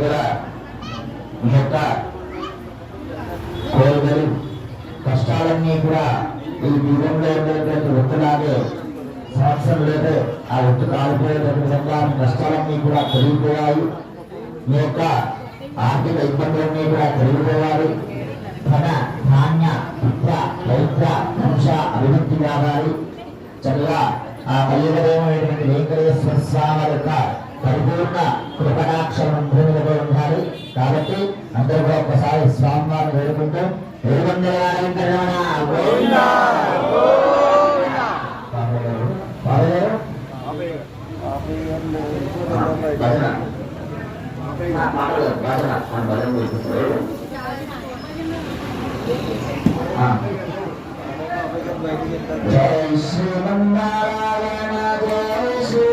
కూడా ఈ యొక్క కోరికలు కష్టాలన్నీ కూడా ఈ దీపంలో ఉండేటువంటి ఒత్తులాగే సంవత్సరంలో ఆ ఒత్తు కాలిపోయేటువంటి విధంగా కష్టాలన్నీ కూడా తొలగిపోయాయి. మీ యొక్క ఆర్థిక ఇబ్బందులన్నీ కూడా తొలగిపోవాలి. ధన ధాన్య పుత్ర పౌత్ర వంశ అభివృద్ధి కావాలి. చక్కగా ఆ కలియుగమైనటువంటి వెంకటేశ్వర స్వామి యొక్క పరిపూర్ణ కృపణాక్షరం భూమిలో ఉండాలి. కాబట్టి అందరూ కూడా ఒకసారి స్వామివారిని వేడుకుంటూ జై శ్రీమన్నారాయణ జై శ్రీ